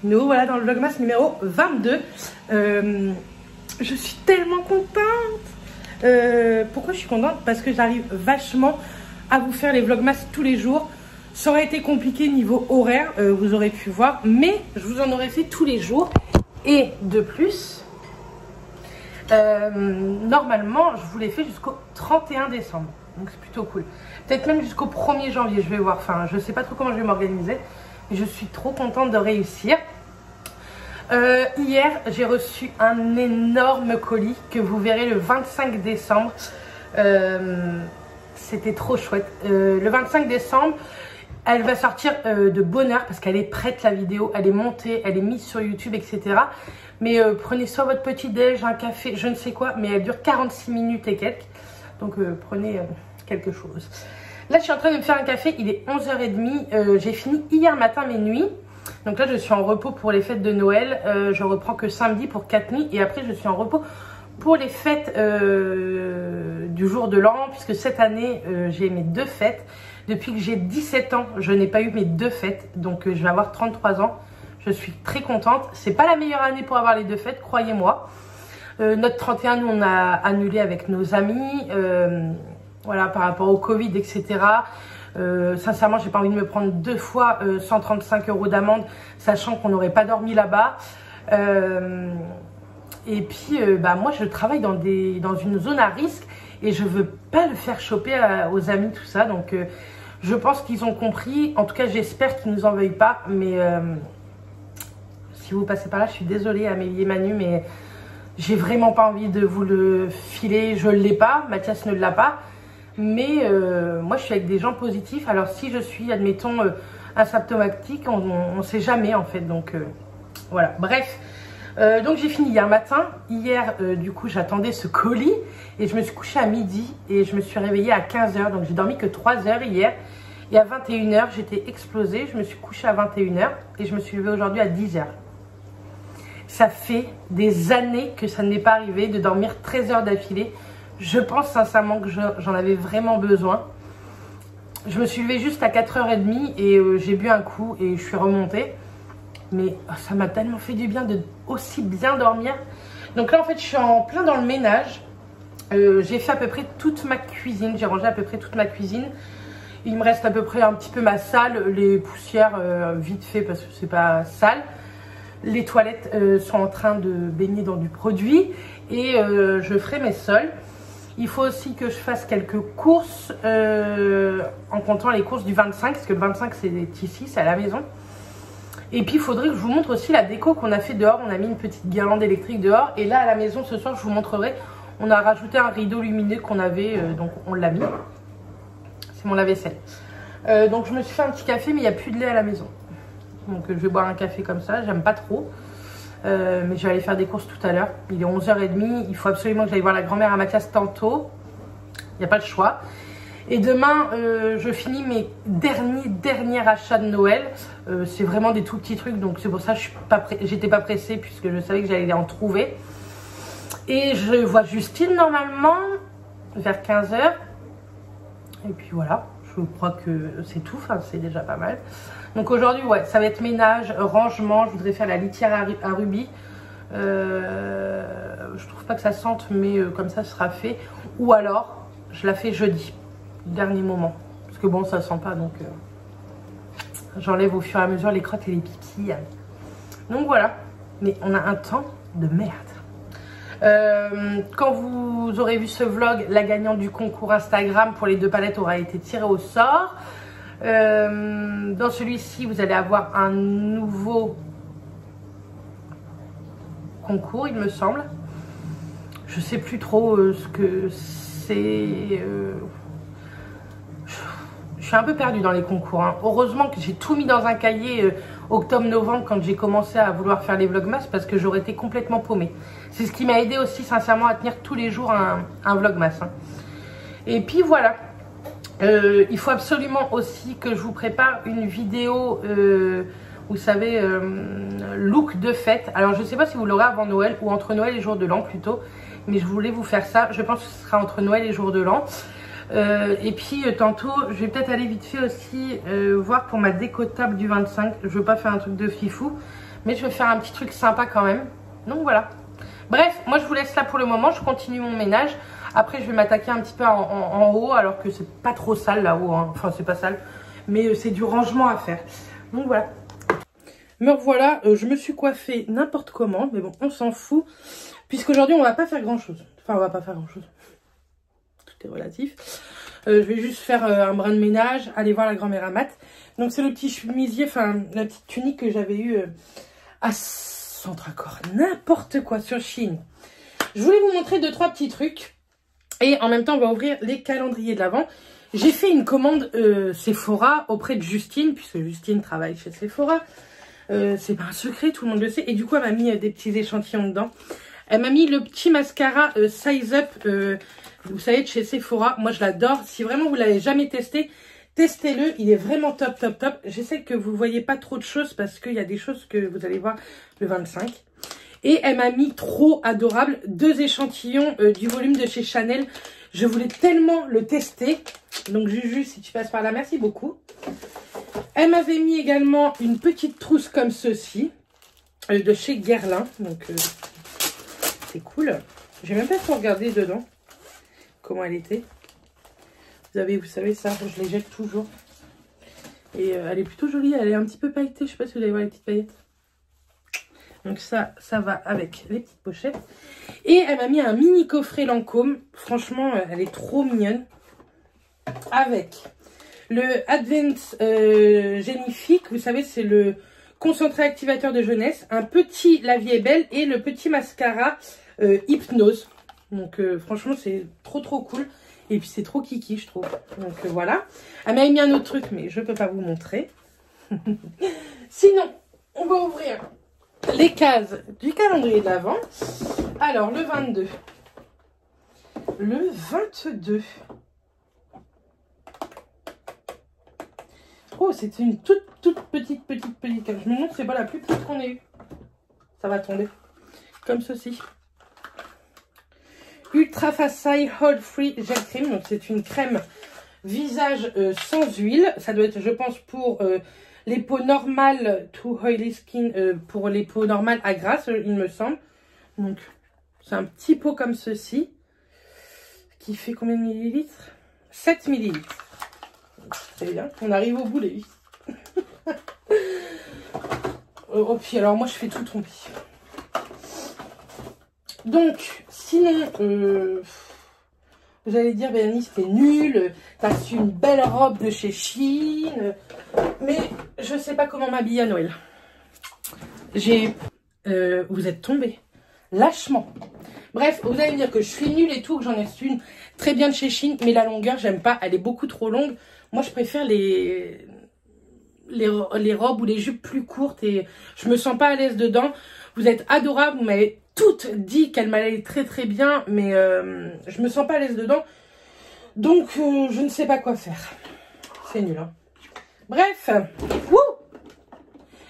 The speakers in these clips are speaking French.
nous voilà dans le vlogmas numéro 22. Je suis tellement contente. Pourquoi je suis contente? Parce que j'arrive vachement à vous faire les vlogmas tous les jours. Ça aurait été compliqué niveau horaire, vous aurez pu voir, mais je vous en aurais fait tous les jours. Et de plus, normalement, je vous l'ai fait jusqu'au 31 décembre. Donc c'est plutôt cool. Peut-être même jusqu'au 1er janvier, je vais voir. Enfin, je sais pas trop comment je vais m'organiser. Mais je suis trop contente de réussir. Hier, j'ai reçu un énorme colis que vous verrez le 25 décembre. C'était trop chouette. Le 25 décembre, elle va sortir de bonne heure parce qu'elle est prête, la vidéo. Elle est montée, elle est mise sur YouTube, etc. Mais prenez soit votre petit déj, un café, je ne sais quoi. Mais elle dure 46 minutes et quelques. Donc prenez quelque chose. Là, je suis en train de me faire un café. Il est 11h30. J'ai fini hier matin mes nuits. Donc là, je suis en repos pour les fêtes de Noël. Je reprends que samedi pour 4 nuits. Et après, je suis en repos pour les fêtes du jour de l'an. Puisque cette année, j'ai mes 2 fêtes. Depuis que j'ai 17 ans, je n'ai pas eu mes 2 fêtes. Donc je vais avoir 33 ans. Je suis très contente. C'est pas la meilleure année pour avoir les 2 fêtes, croyez-moi. Notre 31, nous, on a annulé avec nos amis. Voilà, par rapport au Covid, etc. Sincèrement, j'ai pas envie de me prendre 2 fois 135 € d'amende, sachant qu'on n'aurait pas dormi là-bas. Et puis, moi, je travaille dans une zone à risque et je veux pas le faire choper aux amis, tout ça. Donc, je pense qu'ils ont compris. En tout cas, j'espère qu'ils nous en veuillent pas. Mais si vous passez par là, je suis désolée, Amélie et Manu, mais j'ai vraiment pas envie de vous le filer. Je l'ai pas, Mathias ne l'a pas. Mais moi, je suis avec des gens positifs. Alors, si je suis, admettons, asymptomatique, on ne sait jamais, en fait. Donc, voilà. Bref. Donc, j'ai fini hier matin. Hier, du coup, j'attendais ce colis. Et je me suis couchée à midi. Et je me suis réveillée à 15 h. Donc, j'ai dormi que 3 heures hier. Et à 21 h, j'étais explosée. Je me suis couchée à 21 h. Et je me suis levée aujourd'hui à 10 h. Ça fait des années que ça n'est pas arrivé de dormir 13 heures d'affilée. Je pense sincèrement que j'en avais vraiment besoin. Je me suis levée juste à 4h30 et j'ai bu un coup et je suis remontée. Mais ça m'a tellement fait du bien de aussi bien dormir. Donc là, en fait, je suis en plein dans le ménage. J'ai fait à peu près toute ma cuisine. J'ai rangé à peu près toute ma cuisine. Il me reste à peu près un petit peu ma salle. Les poussières, vite fait parce que c'est pas sale. Les toilettes sont en train de baigner dans du produit. Et je ferai mes sols. Il faut aussi que je fasse quelques courses en comptant les courses du 25, parce que le 25 c'est ici, c'est à la maison. Et puis il faudrait que je vous montre aussi la déco qu'on a fait dehors. On a mis une petite guirlande électrique dehors. Et là à la maison ce soir je vous montrerai, on a rajouté un rideau lumineux qu'on avait, donc on l'a mis. C'est mon lave-vaisselle. Donc je me suis fait un petit café mais il n'y a plus de lait à la maison. Donc je vais boire un café comme ça, j'aime pas trop. Mais je vais aller faire des courses tout à l'heure. Il est 11h30. Il faut absolument que j'aille voir la grand-mère à Mathias tantôt. Il n'y a pas le choix. Et demain, je finis mes derniers achats de Noël. C'est vraiment des tout petits trucs. Donc c'est pour ça que j'étais pas pressée puisque je savais que j'allais en trouver. Et je vois Justine normalement vers 15 h. Et puis voilà. Je crois que c'est tout. Enfin, c'est déjà pas mal. Donc aujourd'hui, ouais, ça va être ménage, rangement. Je voudrais faire la litière à Ruby. Je trouve pas que ça sente, mais comme ça, ce sera fait. Ou alors, je la fais jeudi, dernier moment. Parce que bon, ça sent pas, donc j'enlève au fur et à mesure les crottes et les pipis. Donc voilà. Mais on a un temps de merde. Quand vous aurez vu ce vlog, la gagnante du concours Instagram pour les 2 palettes aura été tirée au sort. Dans celui-ci, vous allez avoir un nouveau concours, il me semble. Je sais plus trop ce que c'est. Je suis un peu perdue dans les concours. Hein. Heureusement que j'ai tout mis dans un cahier octobre-novembre quand j'ai commencé à vouloir faire les vlogmas parce que j'aurais été complètement paumée. C'est ce qui m'a aidé aussi sincèrement à tenir tous les jours un vlogmas. Hein. Et puis voilà. Il faut absolument aussi que je vous prépare une vidéo, vous savez, look de fête. Alors je ne sais pas si vous l'aurez avant Noël ou entre Noël et jour de l'an plutôt. Mais je voulais vous faire ça, je pense que ce sera entre Noël et jour de l'an. Et puis tantôt, je vais peut-être aller vite fait aussi voir pour ma déco de table du 25. Je veux pas faire un truc de fifou, mais je veux faire un petit truc sympa quand même. Donc voilà. Bref, moi je vous laisse là pour le moment. Je continue mon ménage. Après, je vais m'attaquer un petit peu en haut, alors que c'est pas trop sale là-haut. Hein. Enfin, c'est pas sale, mais c'est du rangement à faire. Donc voilà. Me revoilà, je me suis coiffée n'importe comment, mais bon, on s'en fout. Puisqu'aujourd'hui, on va pas faire grand-chose. Enfin, on va pas faire grand-chose. Tout est relatif. Je vais juste faire un brin de ménage, aller voir la grand-mère Amat. Donc, c'est le petit chemisier, enfin, la petite tunique que j'avais eue à Centre-Accord. N'importe quoi sur Shein. Je voulais vous montrer 2-3 petits trucs. Et en même temps, on va ouvrir les calendriers de l'Avent. J'ai fait une commande Sephora auprès de Justine, puisque Justine travaille chez Sephora. C'est pas un secret, tout le monde le sait. Et du coup, elle m'a mis des petits échantillons dedans. Elle m'a mis le petit mascara Size Up, vous savez, de chez Sephora. Moi, je l'adore. Si vraiment vous l'avez jamais testé, testez-le. Il est vraiment top, top, top. J'essaie que vous voyez pas trop de choses parce qu'il y a des choses que vous allez voir le 25. Et elle m'a mis trop adorable 2 échantillons du volume de chez Chanel. Je voulais tellement le tester. Donc, Juju, si tu passes par là, merci beaucoup. Elle m'avait mis également une petite trousse comme ceci, de chez Guerlain. Donc, c'est cool. J'ai même pas pu regarder dedans comment elle était. Vous savez ça, je les jette toujours. Et elle est plutôt jolie. Elle est un petit peu pailletée. Je sais pas si vous allez voir les petites paillettes. Donc ça va avec les petites pochettes. Et elle m'a mis un mini coffret Lancôme. Franchement, elle est trop mignonne. Avec le Advent Génifique, vous savez, c'est le concentré activateur de jeunesse. Un petit La Vie est Belle et le petit mascara Hypnose. Donc franchement, c'est trop trop cool. Et puis c'est trop kiki, je trouve. Donc voilà. Elle m'a mis un autre truc, mais je peux pas vous montrer. Sinon, on va ouvrir les cases du calendrier de l'Avent. Alors, le 22. Le 22. Oh, c'était une toute petite case. Je me demande si c'est pas la plus petite qu'on ait eue. Ça va tomber. Comme ceci. Ultra Facile Hold Free Gel Cream. Donc, c'est une crème visage sans huile. Ça doit être, je pense, pour les peaux normales to oily skin. Pour les peaux normales à grasse, il me semble. Donc, c'est un petit pot comme ceci. Qui fait combien de millilitres? 7 millilitres. Très bien. On arrive au bout, les vies. Oh, puis alors, moi, je fais tout tromper. Donc, sinon, vous allez dire, Bérénice, c'était nul. T'as su une belle robe de chez Shein. Mais je sais pas comment m'habiller à Noël. Vous êtes tombés. Lâchement. Bref, vous allez me dire que je suis nulle et tout, que j'en ai su une très bien de chez Shein. Mais la longueur, j'aime pas. Elle est beaucoup trop longue. Moi, je préfère les robes ou les jupes plus courtes. Et je me sens pas à l'aise dedans. Vous êtes adorables. Vous m'avez toutes dit qu'elle m'allait très très bien. Mais je me sens pas à l'aise dedans. Donc, je ne sais pas quoi faire. C'est nul, hein. Bref.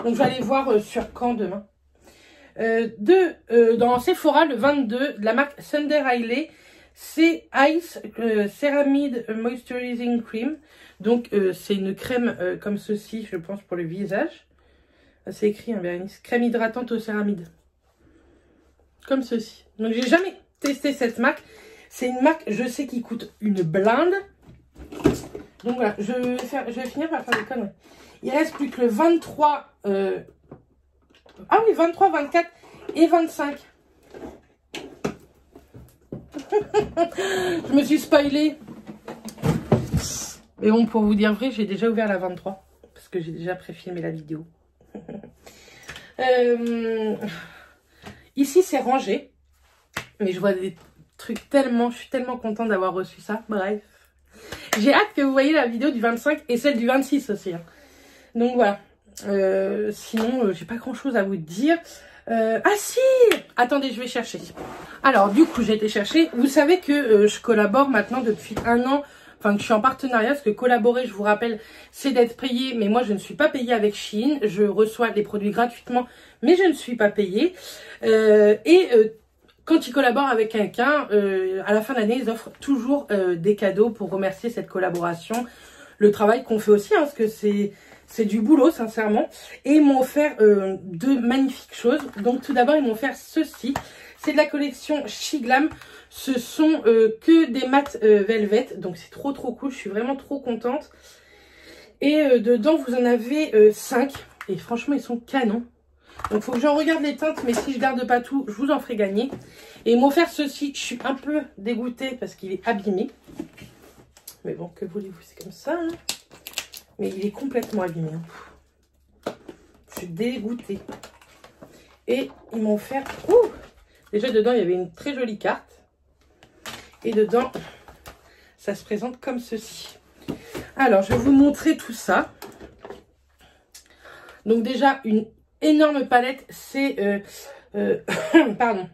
Donc, je vais aller voir sur quand demain. Dans Sephora, le 22, de la marque Thunder Hailey. C'est Ice Ceramide Moisturizing Cream. Donc, c'est une crème comme ceci, je pense, pour le visage. C'est écrit, hein, Bérénice. Crème hydratante au céramide. Comme ceci. Donc, j'ai jamais testé cette marque. C'est une marque, je sais, qui coûte une blinde. Donc, voilà. Je vais finir par faire des conneries. Il reste plus que le 23... Ah oui, 23, 24 et 25. Je me suis spoilée. Mais bon, pour vous dire vrai, j'ai déjà ouvert la 23. Parce que j'ai déjà préfilmé la vidéo. Ici, c'est rangé. Mais je vois des trucs tellement... Je suis tellement contente d'avoir reçu ça. Bref. J'ai hâte que vous voyez la vidéo du 25 et celle du 26 aussi. Hein. Donc voilà. Sinon, j'ai pas grand chose à vous dire. Ah si! Attendez, je vais chercher. Alors, du coup, j'ai été chercher. Vous savez que je collabore maintenant depuis 1 an. Enfin, que je suis en partenariat. Parce que collaborer, je vous rappelle, c'est d'être payé. Mais moi, je ne suis pas payée avec Shein. Je reçois les produits gratuitement. Mais je ne suis pas payée. quand ils collaborent avec quelqu'un, à la fin de l'année, ils offrent toujours des cadeaux pour remercier cette collaboration. Le travail qu'on fait aussi, hein, parce que c'est du boulot, sincèrement. Et ils m'ont offert deux magnifiques choses. Donc tout d'abord, ils m'ont offert ceci. C'est de la collection Shiglam. Ce sont que des mat velvet. Donc c'est trop cool. Je suis vraiment trop contente. Et dedans, vous en avez 5. Et franchement, ils sont canons. Donc il faut que j'en regarde les teintes. Mais si je garde pas tout, je vous en ferai gagner. Et ils m'ont offert ceci. Je suis un peu dégoûtée parce qu'il est abîmé. Mais bon, que voulez-vous, c'est comme ça. Hein. Mais il est complètement abîmé. Hein. Je suis dégoûtée. Et ils m'ont offert... Ouh, déjà, dedans, il y avait une très jolie carte. Et dedans, ça se présente comme ceci. Alors, je vais vous montrer tout ça. Donc déjà, une énorme palette. C'est... pardon.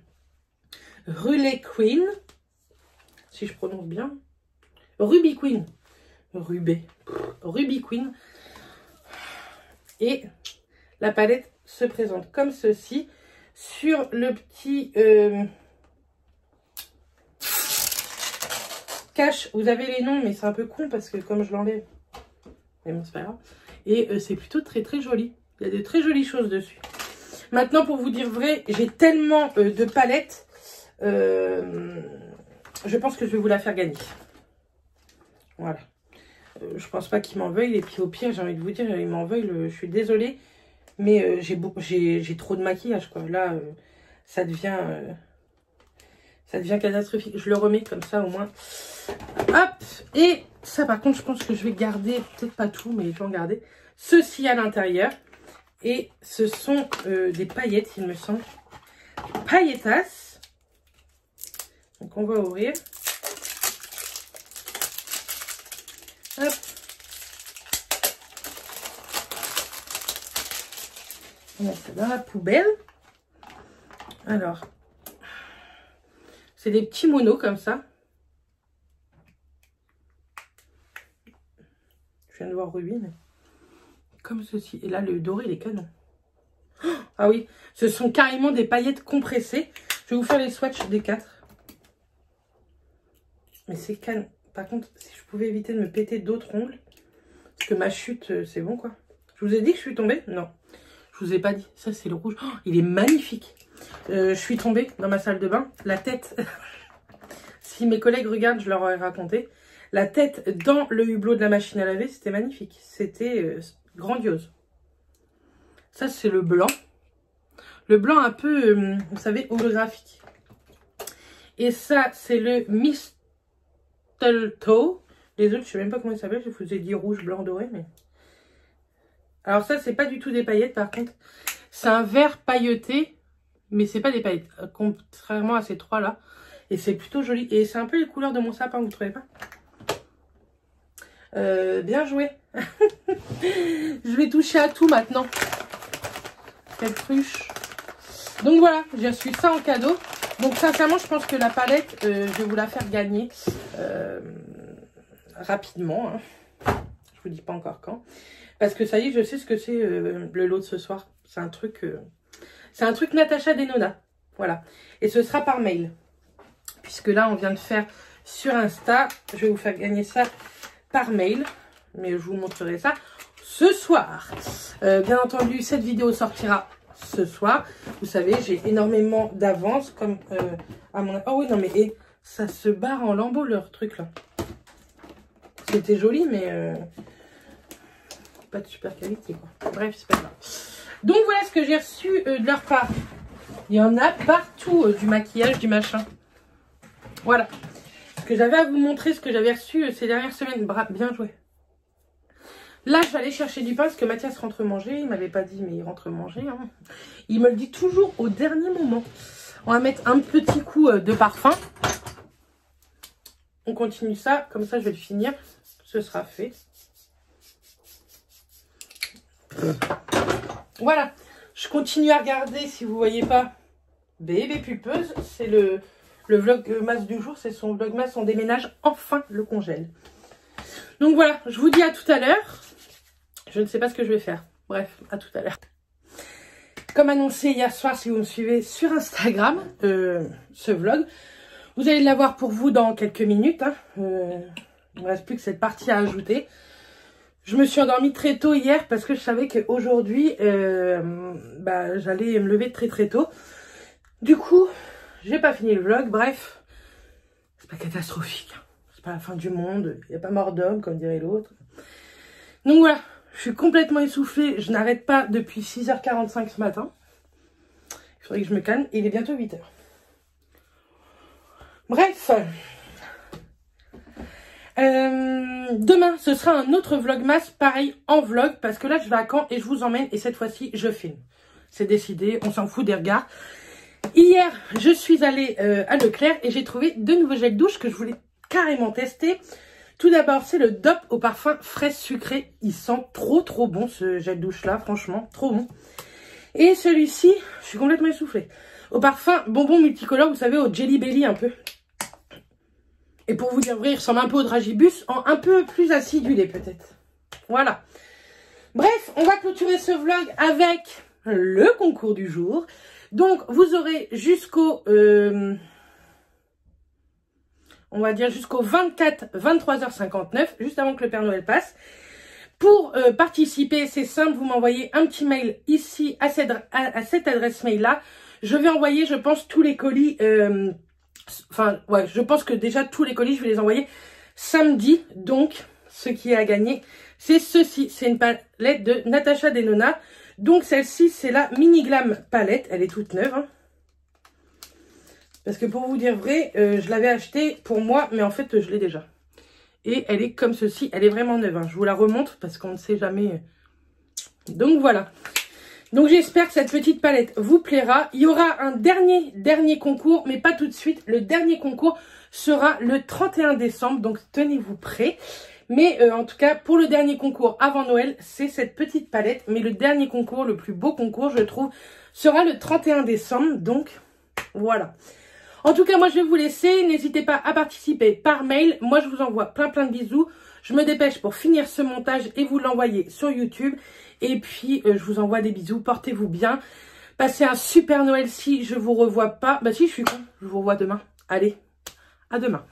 Ruby Queen. Si je prononce bien. Ruby Queen. Ruby Queen. Et la palette se présente comme ceci. Sur le petit cache, vous avez les noms, mais c'est un peu con parce que comme je l'enlève, mais bon, c'est pas grave. Et c'est plutôt très joli. Il y a de très jolies choses dessus. Maintenant, pour vous dire vrai, j'ai tellement de palettes. Je pense que je vais vous la faire gagner. Voilà. Je pense pas qu'il m'en veuille. Et puis au pire, j'ai envie de vous dire, il m'en veuille. Je suis désolée. Mais j'ai trop de maquillage, quoi. Là, ça devient catastrophique. Je le remets comme ça, au moins. Hop. Et ça, par contre, je pense que je vais garder, peut-être pas tout, mais je vais en garder. Ceci à l'intérieur. Et ce sont des paillettes, il me semble. Pailletas. Donc, on va ouvrir. Hop. On met ça dans la poubelle. Alors, c'est des petits monos comme ça. Je viens de voir Ruby, mais comme ceci. Et là, le doré, il est canon. Ah oui, ce sont carrément des paillettes compressées. Je vais vous faire les swatchs des 4. Mais c'est canon. Par contre, si je pouvais éviter de me péter d'autres ongles. Parce que ma chute, c'est bon, quoi. Je vous ai dit que je suis tombée? Non. Je vous ai pas dit. Ça, c'est le rouge. Oh, il est magnifique. Je suis tombée dans ma salle de bain. La tête. Si mes collègues regardent, je leur aurais raconté. La tête dans le hublot de la machine à laver, c'était magnifique. C'était grandiose. Ça, c'est le blanc. Le blanc un peu, vous savez, holographique. Et ça, c'est le Mistletoe. Les autres, je sais même pas comment ils s'appellent. Je vous ai dit rouge, blanc, doré, mais... Alors ça, c'est pas du tout des paillettes, par contre. C'est un vert pailleté, mais c'est pas des paillettes. Contrairement à ces trois-là. Et c'est plutôt joli. Et c'est un peu les couleurs de mon sapin, vous trouvez pas? Bien joué. Je vais toucher à tout maintenant. Quelle cruche. Donc voilà, j'ai reçu ça en cadeau. Donc sincèrement, je pense que la palette, je vais vous la faire gagner rapidement. Hein. Je vous dis pas encore quand. Parce que ça y est, je sais ce que c'est le lot de ce soir. C'est un truc Natacha Denona. Voilà. Et ce sera par mail. Puisque là, on vient de faire sur Insta. Je vais vous faire gagner ça par mail. Mais je vous montrerai ça ce soir. Bien entendu, cette vidéo sortira ce soir. Vous savez, j'ai énormément d'avance. Comme à mon... Oh oui, non mais ça se barre en lambeaux leur truc là. C'était joli, mais... pas de super qualité quoi. Bref, c'est pas grave. Donc voilà ce que j'ai reçu de leur part. Il y en a partout du maquillage, du machin. Voilà. Ce que j'avais à vous montrer, ce que j'avais reçu ces dernières semaines. Bien joué. Là, je vais aller chercher du pain parce que Mathias rentre manger. Il m'avait pas dit, mais il rentre manger. Hein. Il me le dit toujours au dernier moment. On va mettre un petit coup de parfum. On continue ça. Comme ça, je vais le finir. Ce sera fait. Voilà, je continue à regarder, si vous voyez pas, Bébé Pulpeuse, c'est le vlogmas du jour, c'est son vlogmas, on déménage enfin le congèle. Donc voilà, je vous dis à tout à l'heure, je ne sais pas ce que je vais faire, bref, à tout à l'heure. Comme annoncé hier soir, si vous me suivez sur Instagram, ce vlog, vous allez l'avoir pour vous dans quelques minutes. Hein. Il ne me reste plus que cette partie à ajouter. Je me suis endormie très tôt hier parce que je savais qu'aujourd'hui, j'allais me lever très très tôt. Du coup, j'ai pas fini le vlog. Bref, c'est pas catastrophique. C'est pas la fin du monde. Il n'y a pas mort d'homme, comme dirait l'autre. Donc voilà, je suis complètement essoufflée. Je n'arrête pas depuis 6h45 ce matin. Il faudrait que je me calme. Il est bientôt 8h. Bref. Demain, ce sera un autre vlogmas, pareil en vlog. Parce que là, je vais à Caen et je vous emmène. Et cette fois-ci, je filme. C'est décidé, on s'en fout des regards. Hier, je suis allée à Leclerc et j'ai trouvé 2 nouveaux gels douche que je voulais carrément tester. Tout d'abord, c'est le DOP au parfum fraise sucrée. Il sent trop trop bon ce gel douche là, franchement, trop bon. Et celui-ci, je suis complètement essoufflée. Au parfum bonbon multicolore, vous savez, au Jelly Belly un peu. Et pour vous dire vrai, il ressemble un peu au Dragibus, en un peu plus acidulé peut-être. Voilà. Bref, on va clôturer ce vlog avec le concours du jour. Donc, vous aurez jusqu'au... on va dire jusqu'au 24, 23h59, juste avant que le Père Noël passe. Pour participer, c'est simple, vous m'envoyez un petit mail ici à cette adresse mail-là. Je vais envoyer, je pense, tous les colis. Je pense que déjà tous les colis, je vais les envoyer samedi. Donc, ce qui est à gagner, c'est ceci. C'est une palette de Natasha Denona. Donc, celle-ci, c'est la Mini Glam palette. Elle est toute neuve, hein. Parce que pour vous dire vrai, je l'avais achetée pour moi, mais en fait, je l'ai déjà. Et elle est comme ceci, elle est vraiment neuve. Hein. Je vous la remonte parce qu'on ne sait jamais. Donc voilà. Donc j'espère que cette petite palette vous plaira. Il y aura un dernier concours, mais pas tout de suite. Le dernier concours sera le 31 décembre, donc tenez-vous prêts. Mais en tout cas, pour le dernier concours avant Noël, c'est cette petite palette. Mais le dernier concours, le plus beau concours, je trouve, sera le 31 décembre. Donc voilà. En tout cas, moi, je vais vous laisser. N'hésitez pas à participer par mail. Moi, je vous envoie plein de bisous. Je me dépêche pour finir ce montage et vous l'envoyer sur YouTube. Et puis, je vous envoie des bisous. Portez-vous bien. Passez un super Noël si je vous revois pas. Bah si, je suis con. Je vous revois demain. Allez, à demain.